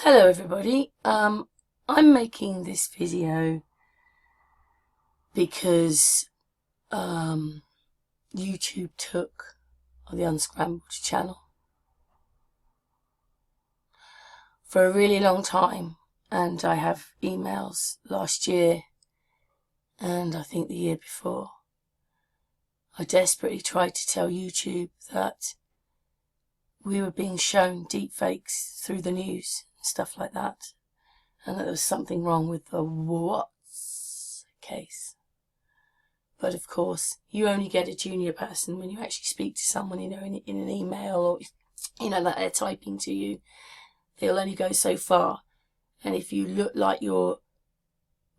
Hello everybody, I'm making this video because YouTube took the Unscrambled channel for a really long time, and I have emails last year and I think the year before. I desperately tried to tell YouTube that we were being shown deepfakes through the news and stuff like that, and that there was something wrong with the what's case. But of course, you only get a junior person when you actually speak to someone, in an email, or that they're typing to you. They'll only go so far. And if you look like you're,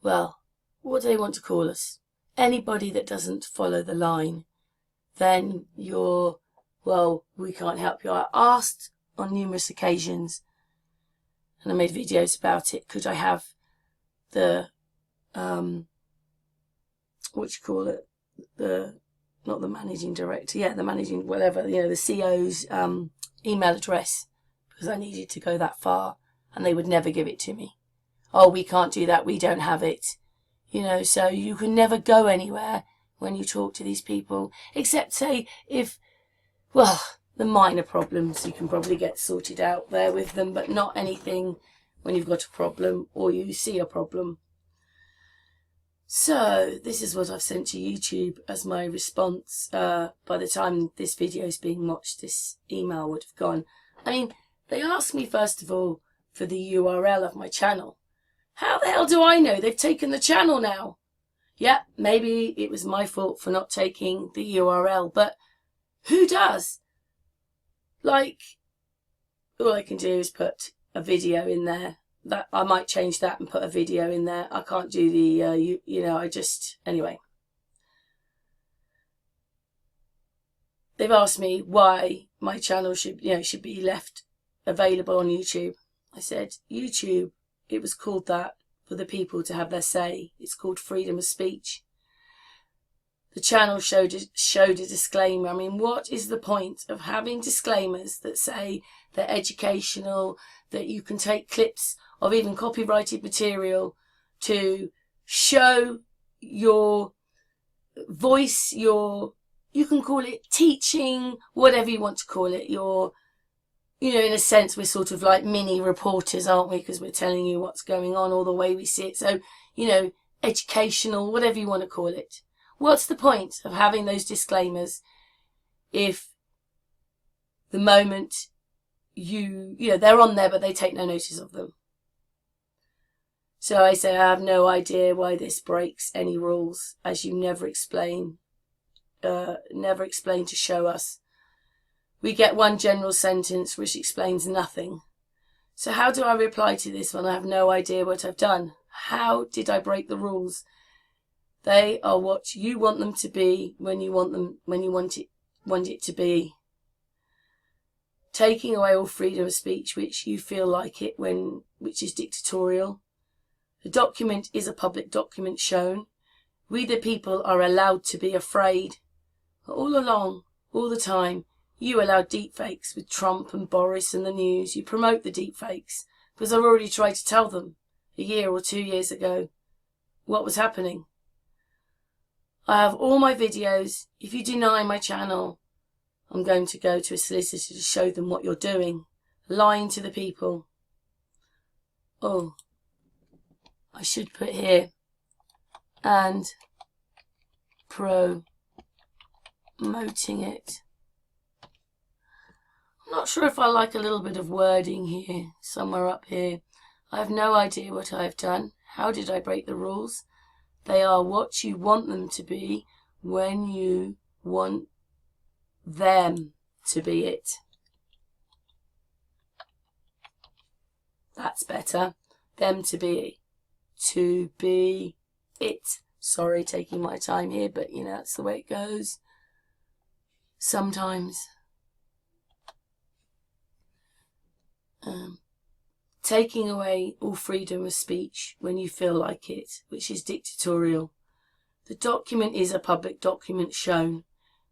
well, what do they want to call us? Anybody that doesn't follow the line, then you're, well, we can't help you. I asked on numerous occasions, and I made videos about it, could I have the, not the managing director, the managing, whatever, the CEO's email address, because I needed to go that far, and they would never give it to me. Oh, we can't do that, we don't have it. So you can never go anywhere when you talk to these people, except say if, well, the minor problems you can probably get sorted out there with them, but not anything when you've got a problem or you see a problem. So this is what I've sent to YouTube as my response. By the time this video is being watched, this email would have gone. I mean, they asked me first of all for the URL of my channel. How the hell do I know? They've taken the channel now. Yeah, maybe it was my fault for not taking the URL, but who does? Like, all I can do is put a video in there. That I might change that and put a video in there. I can't do the, anyway. They've asked me why my channel should be left available on YouTube. I said, YouTube, it was called that for the people to have their say. It's called freedom of speech. The channel showed a disclaimer. I mean, what is the point of having disclaimers that say they're educational, that you can take clips of even copyrighted material to show your voice, you can call it teaching, whatever you want to call it, in a sense, we're sort of like mini reporters, aren't we? Because we're telling you what's going on or the way we see it. So, educational, whatever you want to call it. What's the point of having those disclaimers if the moment they're on there, but they take no notice of them? So I say, I have no idea why this breaks any rules, as you never explain to show us. We get one general sentence which explains nothing. So how do I reply to this when I have no idea what I've done? How did I break the rules? They are what you want them to be when you want them, when you want it to be. Taking away all freedom of speech, which you feel like it which is dictatorial. The document is a public document shown. We the people are allowed to be afraid. All along, all the time, you allowed deepfakes with Trump and Boris and the news. You promote the deepfakes because I've already tried to tell them a year or 2 years ago what was happening. I have all my videos. If you deny my channel, I'm going to go to a solicitor to show them what you're doing. Lying to the people. Oh, I should put here, and promoting it. I'm not sure if I like a little bit of wording here, somewhere up here. I have no idea what I have done. How did I break the rules? They are what you want them to be when you want them to be it. That's better. Them to be it. Sorry, taking my time here, but that's the way it goes sometimes. Taking away all freedom of speech when you feel like it, which is dictatorial. The document is a public document shown.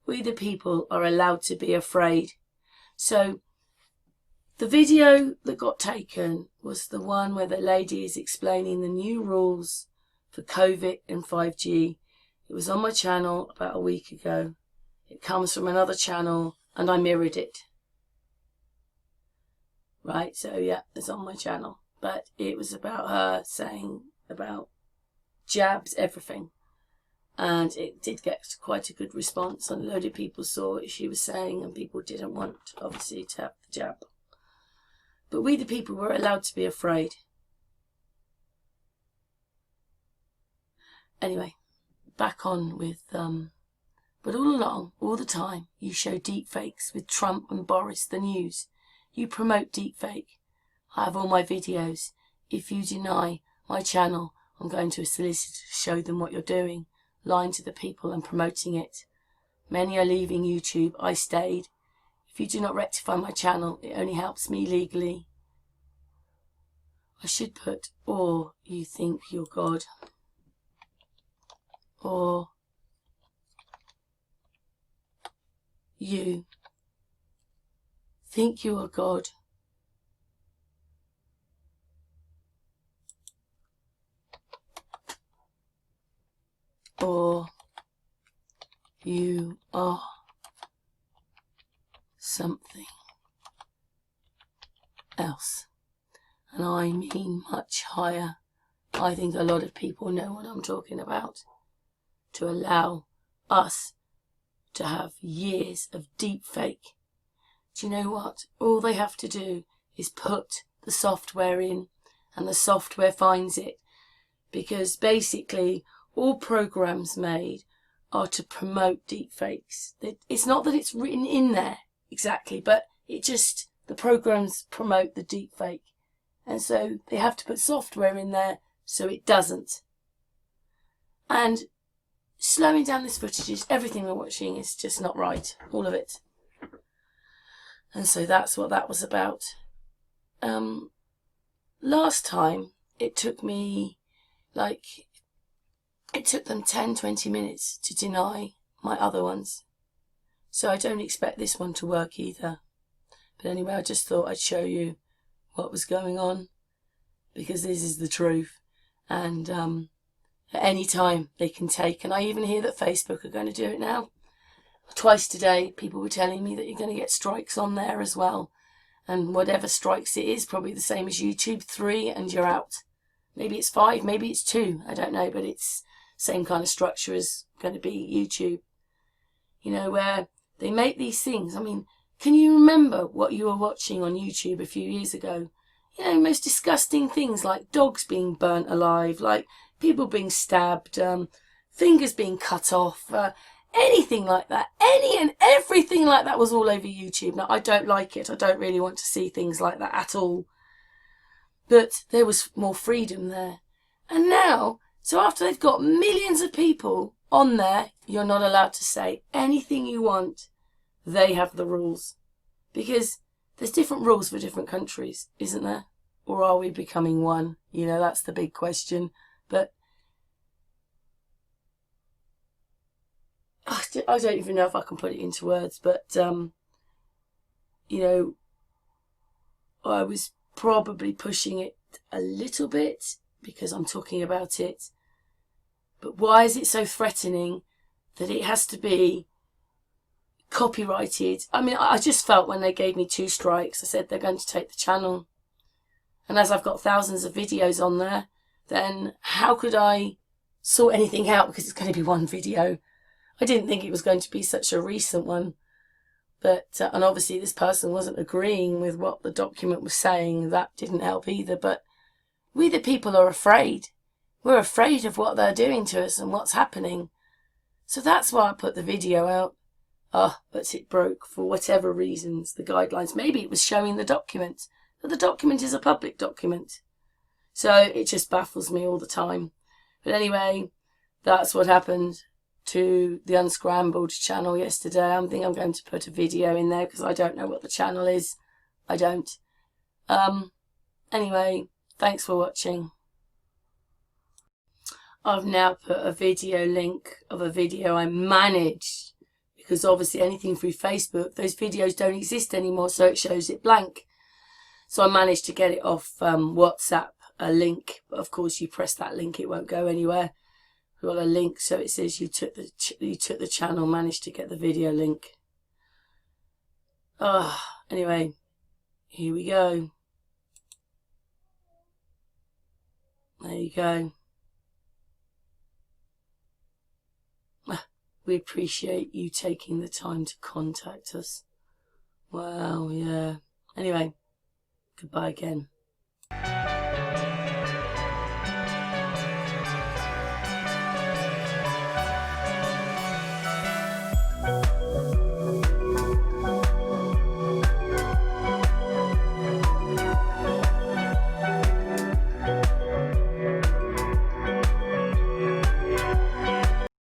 We the people are allowed to be afraid. So The video that got taken was the one where the lady is explaining the new rules for COVID and 5G. It was on my channel about a week ago. It comes from another channel and I mirrored it. Right, so yeah, it's on my channel. But it was about her saying about jabs, everything. And it did get quite a good response. And a load of people saw what she was saying and people didn't want, obviously, to have the jab. But we, the people, were allowed to be afraid. Anyway, back on with... But all along, all the time, you show deepfakes with Trump and Boris, the news. You promote deepfake. I have all my videos. If you deny my channel, I'm going to a solicitor to show them what you're doing, lying to the people and promoting it. Many are leaving YouTube. I stayed. If you do not rectify my channel, it only helps me legally. I should put, or you think you're God. Or you think you are God. Or you are something else. And I mean much higher. I think a lot of people know what I'm talking about. To allow us to have years of deep fake. Do you know what? All they have to do is put the software in and the software finds it. Because basically all programs made are to promote deepfakes. It's not that it's written in there exactly, but it just, the programs promote the deepfake. And so they have to put software in there so it doesn't. And slowing down this footage is everything we're watching is just not right. All of it. And so that's what that was about. Last time it took me it took them 10-20 minutes to deny my other ones. So I don't expect this one to work either. But anyway, I just thought I'd show you what was going on, because this is the truth. And at any time they can take, and I even hear that Facebook are going to do it now. Twice today people were telling me that you're going to get strikes on there as well. And whatever strikes it is, probably the same as YouTube, 3 and you're out. Maybe it's 5, maybe it's 2, I don't know, but it's same kind of structure as going to be YouTube. You know, where they make these things. I mean, can you remember what you were watching on YouTube a few years ago? You know, most disgusting things like dogs being burnt alive, like people being stabbed, fingers being cut off, anything like that. Any and everything like that was all over YouTube. Now, I don't like it. I don't really want to see things like that at all. But there was more freedom there. And now, so after they've got millions of people on there, you're not allowed to say anything you want. They have the rules. Because there's different rules for different countries, isn't there? Or are we becoming one? You know, that's the big question. But I don't even know if I can put it into words. But, you know, I was probably pushing it a little bit because I'm talking about it. But why is it so threatening that it has to be copyrighted? I mean, I just felt when they gave me 2 strikes, I said they're going to take the channel. And as I've got thousands of videos on there, then how could I sort anything out because it's going to be one video? I didn't think it was going to be such a recent one. But, and obviously this person wasn't agreeing with what the document was saying. That didn't help either. But we the people are afraid. We're afraid of what they're doing to us and what's happening. So that's why I put the video out. But it broke for whatever reasons, the guidelines. Maybe it was showing the document. But the document is a public document. So it just baffles me all the time. But anyway, that's what happened to the Unscrambled channel yesterday. I think I'm going to put a video in there because I don't know what the channel is. I don't. Anyway, thanks for watching. I've now put a video link of a video I managed, because obviously anything through Facebook, those videos don't exist anymore, so it shows it blank. So I managed to get it off WhatsApp, a link. But of course, you press that link, it won't go anywhere. We've got a link, so it says you took the channel, managed to get the video link. Anyway, here we go. There you go. We appreciate you taking the time to contact us. Wow, yeah. Anyway, goodbye again.